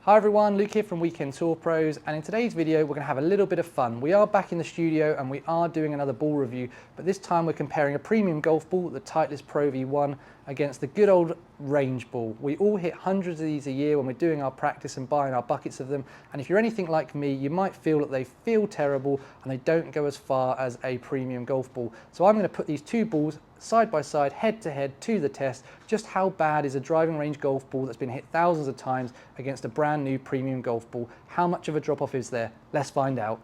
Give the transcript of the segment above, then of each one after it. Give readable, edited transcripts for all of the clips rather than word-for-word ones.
Hi everyone, Luke here from Weekend Tour Pros, and in today's video we're going to have a little bit of fun. We are back in the studio and we are doing another ball review, but this time we're comparing a premium golf ball, the Titleist Pro V1, against the good old range ball. We all hit hundreds of these a year when we're doing our practice and buying our buckets of them, and if you're anything like me, you might feel that they feel terrible and they don't go as far as a premium golf ball. So I'm going to put these two balls side by side, head to head, to the test. Just how bad is a driving range golf ball that's been hit thousands of times against a brand new premium golf ball? How much of a drop off is there? Let's find out.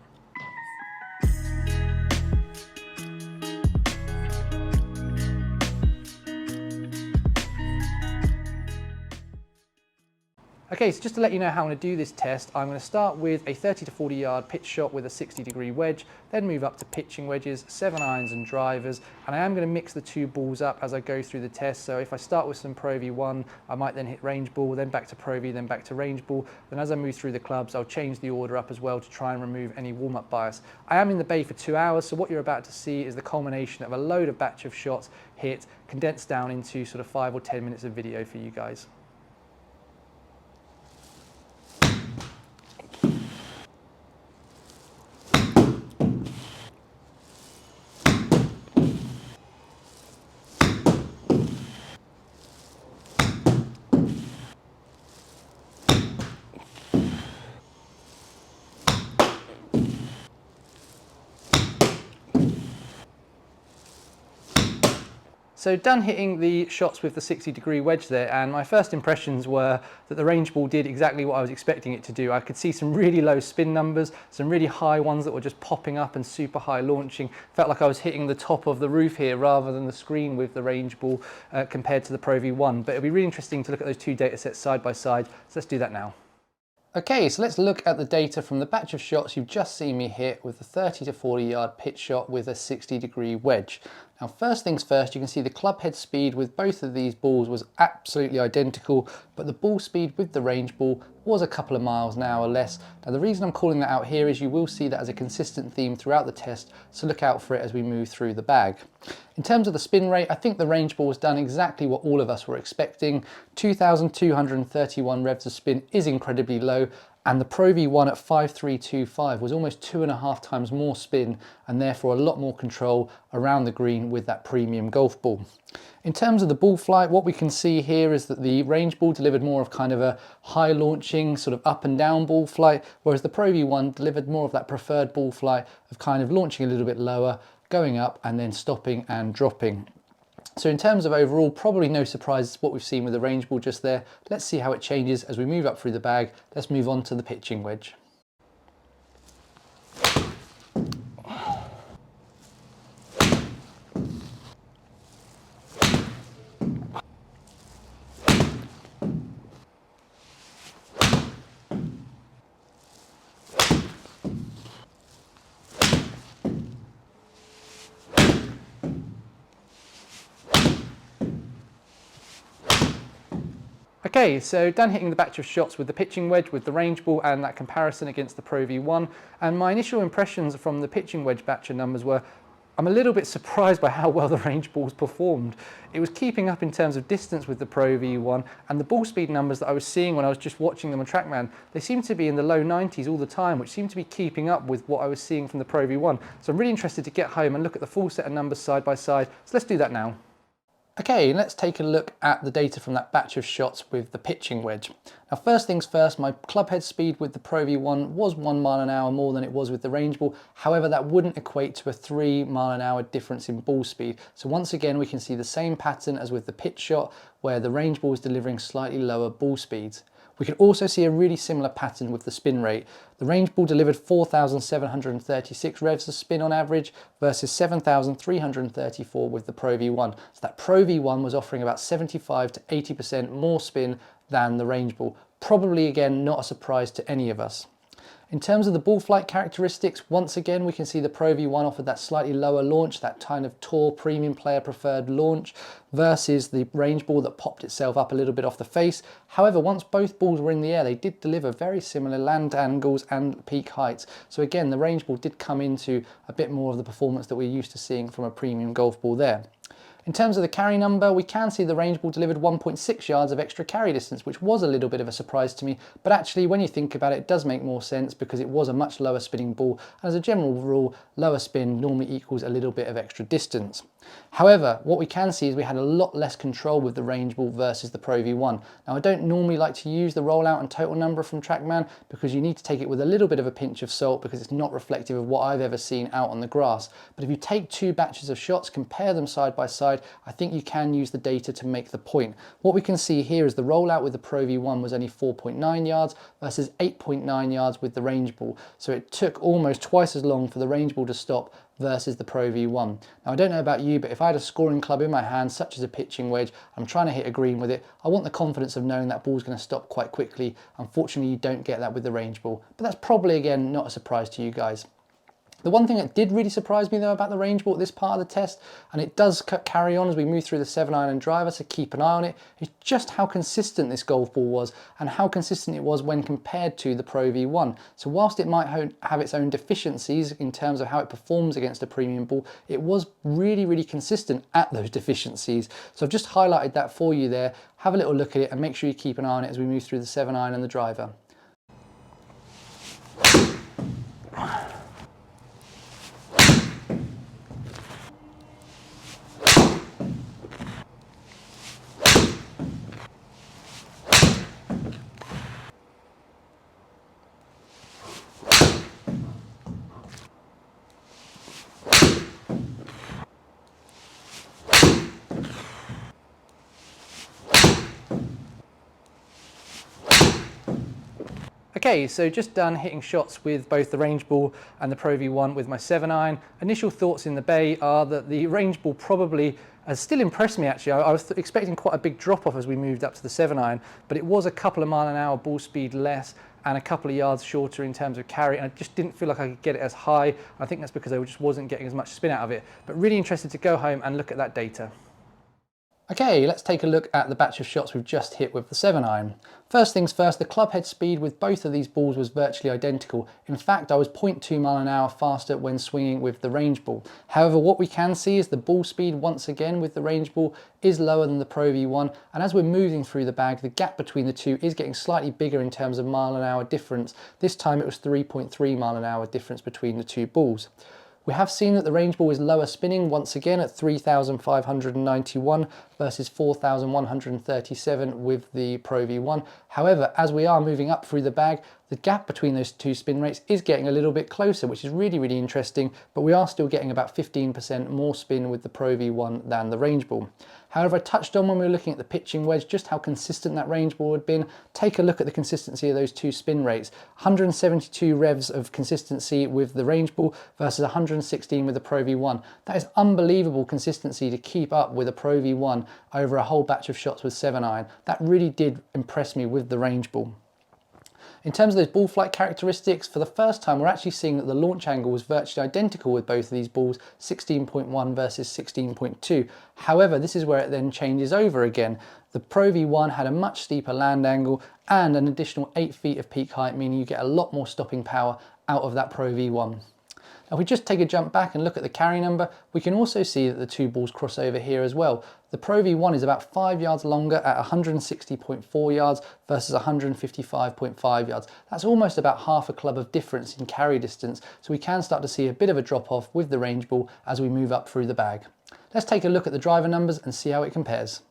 Okay, so just to let you know how I'm going to do this test, I'm going to start with a 30 to 40 yard pitch shot with a 60-degree wedge, then move up to pitching wedges, 7 irons and drivers, and I am going to mix the two balls up as I go through the test. So if I start with some Pro V1, I might then hit range ball, then back to Pro V, then back to range ball. Then as I move through the clubs, I'll change the order up as well to try and remove any warm-up bias. I am in the bay for 2 hours, so what you're about to see is the culmination of a load of batch of shots hit, condensed down into sort of 5 or 10 minutes of video for you guys. So done hitting the shots with the 60-degree wedge there, and my first impressions were that the range ball did exactly what I was expecting it to do. I could see some really low spin numbers, some really high ones that were just popping up and super high launching. Felt like I was hitting the top of the roof here rather than the screen with the range ball compared to the Pro V1. But it'll be really interesting to look at those two data sets side by side, so let's do that now. Okay, so let's look at the data from the batch of shots you've just seen me hit with the 30 to 40 yard pitch shot with a 60-degree wedge. Now first things first, you can see the club head speed with both of these balls was absolutely identical, but the ball speed with the range ball was a couple of miles an hour less. Now the reason I'm calling that out here is you will see that as a consistent theme throughout the test, so look out for it as we move through the bag. In terms of the spin rate, I think the range ball has done exactly what all of us were expecting. 2,231 revs of spin is incredibly low, and the Pro V1 at 5325 was almost 2.5 times more spin and therefore a lot more control around the green with that premium golf ball. In terms of the ball flight, what we can see here is that the range ball delivered more of kind of a high launching sort of up and down ball flight, whereas the Pro V1 delivered more of that preferred ball flight of kind of launching a little bit lower, going up and then stopping and dropping. So in terms of overall, probably no surprises what we've seen with the range ball just there. Let's see how it changes as we move up through the bag. Let's move on to the pitching wedge. Okay, so done hitting the batch of shots with the pitching wedge, with the range ball and that comparison against the Pro V1. And my initial impressions from the pitching wedge batch of numbers were, I'm a little bit surprised by how well the range balls performed. It was keeping up in terms of distance with the Pro V1, and the ball speed numbers that I was seeing when I was just watching them on TrackMan, they seemed to be in the low 90s all the time, which seemed to be keeping up with what I was seeing from the Pro V1. So I'm really interested to get home and look at the full set of numbers side by side. So let's do that now. Okay, let's take a look at the data from that batch of shots with the pitching wedge. Now first things first, my club head speed with the Pro V1 was 1 mile an hour more than it was with the range ball. However, that wouldn't equate to a 3 mile an hour difference in ball speed. So once again, we can see the same pattern as with the pitch shot, where the range ball is delivering slightly lower ball speeds. We can also see a really similar pattern with the spin rate. The range ball delivered 4,736 revs of spin on average versus 7,334 with the Pro V1. So that Pro V1 was offering about 75 to 80% more spin than the range ball. Probably again, not a surprise to any of us. In terms of the ball flight characteristics, once again, we can see the Pro V1 offered that slightly lower launch, that kind of tour premium player preferred launch, versus the range ball that popped itself up a little bit off the face. However, once both balls were in the air, they did deliver very similar land angles and peak heights. So again, the range ball did come into a bit more of the performance that we're used to seeing from a premium golf ball there. In terms of the carry number, we can see the range ball delivered 1.6 yards of extra carry distance, which was a little bit of a surprise to me, but actually when you think about it, it does make more sense because it was a much lower spinning ball, and as a general rule, lower spin normally equals a little bit of extra distance. However, what we can see is we had a lot less control with the range ball versus the Pro V1. Now I don't normally like to use the rollout and total number from TrackMan because you need to take it with a little bit of a pinch of salt because it's not reflective of what I've ever seen out on the grass. But if you take two batches of shots, compare them side by side, I think you can use the data to make the point. What we can see here is the rollout with the Pro V1 was only 4.9 yards versus 8.9 yards with the range ball. So it took almost twice as long for the range ball to stop versus the Pro V1. Now I don't know about you, but if I had a scoring club in my hand, such as a pitching wedge, I'm trying to hit a green with it, I want the confidence of knowing that ball's going to stop quite quickly. Unfortunately, you don't get that with the range ball, but that's probably, again, not a surprise to you guys. The one thing that did really surprise me though about the range ball at this part of the test, and it does carry on as we move through the 7-iron and driver, so keep an eye on it, is just how consistent this golf ball was and how consistent it was when compared to the Pro V1. So whilst it might have its own deficiencies in terms of how it performs against a premium ball, it was really, really consistent at those deficiencies. So I've just highlighted that for you there. Have a little look at it and make sure you keep an eye on it as we move through the 7-iron and the driver. Okay, so just done hitting shots with both the range ball and the Pro V1 with my 7-iron. Initial thoughts in the bay are that the range ball probably has still impressed me actually. I was expecting quite a big drop off as we moved up to the 7-iron, but it was a couple of mile-an-hour ball speed less and a couple of yards shorter in terms of carry, and I just didn't feel like I could get it as high. I think that's because I just wasn't getting as much spin out of it, but really interested to go home and look at that data. Okay, let's take a look at the batch of shots we've just hit with the 7-iron. First things first, the club head speed with both of these balls was virtually identical. In fact, I was 0.2 mile an hour faster when swinging with the range ball. However, what we can see is the ball speed once again with the range ball is lower than the Pro V1, and as we're moving through the bag, the gap between the two is getting slightly bigger in terms of mile an hour difference. This time it was 3.3 mile an hour difference between the two balls. We have seen that the range ball is lower spinning once again at 3,591 versus 4,137 with the Pro V1. However, as we are moving up through the bag, the gap between those two spin rates is getting a little bit closer, which is really, really interesting, but we are still getting about 15% more spin with the Pro V1 than the range ball. However, I touched on when we were looking at the pitching wedge just how consistent that range ball had been. Take a look at the consistency of those two spin rates. 172 revs of consistency with the range ball versus 116 with the Pro V1. That is unbelievable consistency to keep up with a Pro V1 over a whole batch of shots with 7-iron. That really did impress me with the range ball. In terms of those ball flight characteristics, for the first time we're actually seeing that the launch angle was virtually identical with both of these balls, 16.1 versus 16.2. However, this is where it then changes over again. The Pro V1 had a much steeper land angle and an additional 8 feet of peak height, meaning you get a lot more stopping power out of that Pro V1. Now, if we just take a jump back and look at the carry number, we can also see that the two balls cross over here as well. The Pro V1 is about 5 yards longer at 160.4 yards versus 155.5 yards. That's almost about half a club of difference in carry distance, so we can start to see a bit of a drop off with the range ball as we move up through the bag. Let's take a look at the driver numbers and see how it compares.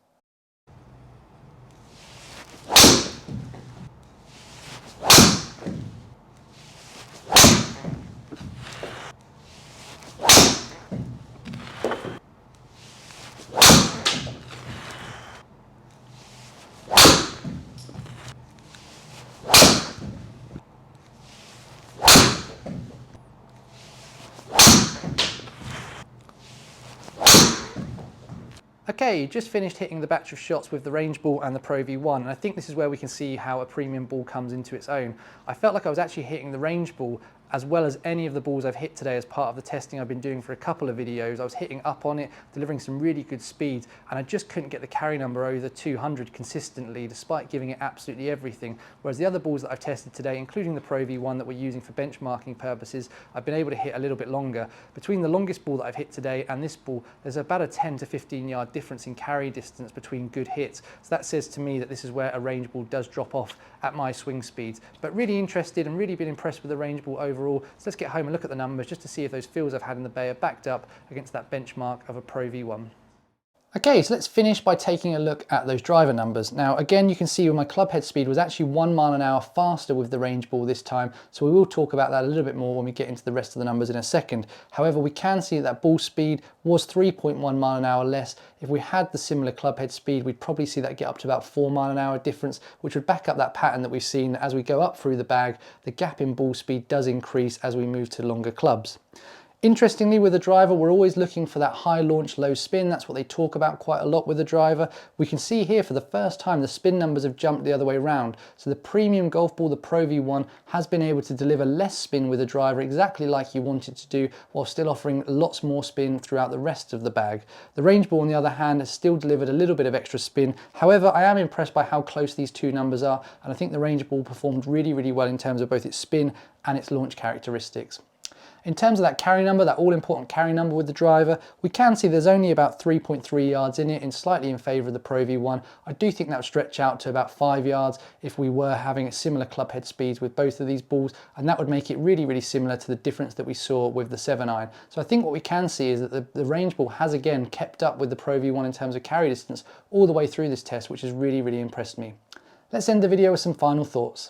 Okay, Okay, just finished hitting the batch of shots with the range ball and the Pro V1, and I think this is where we can see how a premium ball comes into its own. I felt like I was actually hitting the range ball as well as any of the balls I've hit today as part of the testing I've been doing for a couple of videos. I was hitting up on it, delivering some really good speeds, and I just couldn't get the carry number over 200 consistently, despite giving it absolutely everything. Whereas the other balls that I've tested today, including the Pro V1 that we're using for benchmarking purposes, I've been able to hit a little bit longer. Between the longest ball that I've hit today and this ball, there's about a 10 to 15 yard difference in carry distance between good hits. So that says to me that this is where a range ball does drop off at my swing speeds. But really interested and really been impressed with the range ball overall. So let's get home and look at the numbers just to see if those feels I've had in the bay are backed up against that benchmark of a Pro V1. Okay, so let's finish by taking a look at those driver numbers. Now, again, you can see my club head speed was actually 1 mile an hour faster with the range ball this time. So we will talk about that a little bit more when we get into the rest of the numbers in a second. However, we can see that ball speed was 3.1 mile an hour less. If we had the similar club head speed, we'd probably see that get up to about 4 mile an hour difference, which would back up that pattern that we've seen as we go up through the bag. The gap in ball speed does increase as we move to longer clubs. Interestingly, with the driver, we're always looking for that high launch, low spin. That's what they talk about quite a lot with the driver. We can see here for the first time the spin numbers have jumped the other way around. So the premium golf ball, the Pro V1, has been able to deliver less spin with the driver, exactly like you want it to do, while still offering lots more spin throughout the rest of the bag. The range ball, on the other hand, has still delivered a little bit of extra spin. However, I am impressed by how close these two numbers are, and I think the range ball performed really, really well in terms of both its spin and its launch characteristics. In terms of that carry number, that all-important carry number with the driver, we can see there's only about 3.3 yards in it, and slightly in favour of the Pro V1. I do think that would stretch out to about 5 yards if we were having a similar club head speeds with both of these balls, and that would make it really, really similar to the difference that we saw with the 7-iron. So I think what we can see is that the range ball has again kept up with the Pro V1 in terms of carry distance all the way through this test, which has really, really impressed me. Let's end the video with some final thoughts.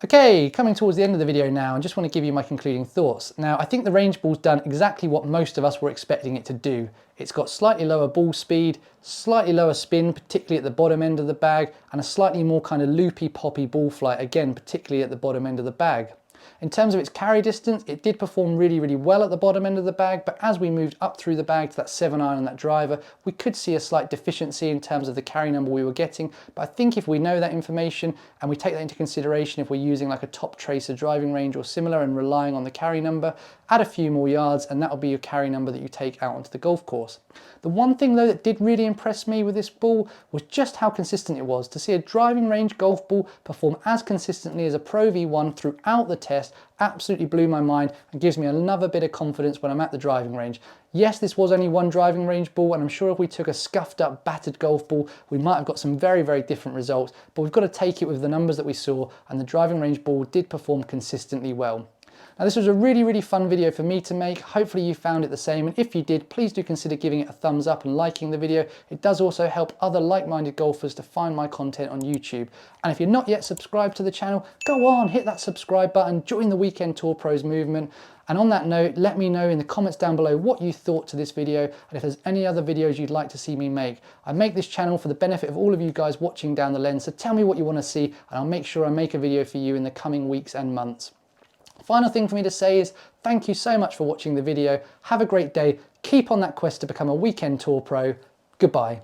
Okay, coming towards the end of the video now, and just want to give you my concluding thoughts. Now, I think the range ball's done exactly what most of us were expecting it to do. It's got slightly lower ball speed, slightly lower spin, particularly at the bottom end of the bag, and a slightly more kind of loopy, poppy ball flight, again, particularly at the bottom end of the bag. In terms of its carry distance, it did perform really, really well at the bottom end of the bag, but as we moved up through the bag to that 7-iron and that driver, we could see a slight deficiency in terms of the carry number we were getting. But I think if we know that information and we take that into consideration, if we're using like a top tracer driving range or similar and relying on the carry number, add a few more yards and that'll be your carry number that you take out onto the golf course. The one thing though that did really impress me with this ball was just how consistent it was. To see a driving range golf ball perform as consistently as a Pro V1 throughout the test absolutely blew my mind and gives me another bit of confidence when I'm at the driving range. Yes, this was only one driving range ball, and I'm sure if we took a scuffed up, battered golf ball, we might have got some very, very different results, but we've got to take it with the numbers that we saw, and the driving range ball did perform consistently well. Now, this was a really, really fun video for me to make. Hopefully you found it the same, and if you did, please do consider giving it a thumbs up and liking the video. It does also help other like-minded golfers to find my content on YouTube. And if you're not yet subscribed to the channel, go on, hit that subscribe button, join the Weekend Tour Pros movement. And on that note, let me know in the comments down below what you thought to this video and if there's any other videos you'd like to see me make. I make this channel for the benefit of all of you guys watching down the lens, so tell me what you want to see and I'll make sure I make a video for you in the coming weeks and months. Final thing for me to say is thank you so much for watching the video. Have a great day. Keep on that quest to become a Weekend Tour Pro. Goodbye.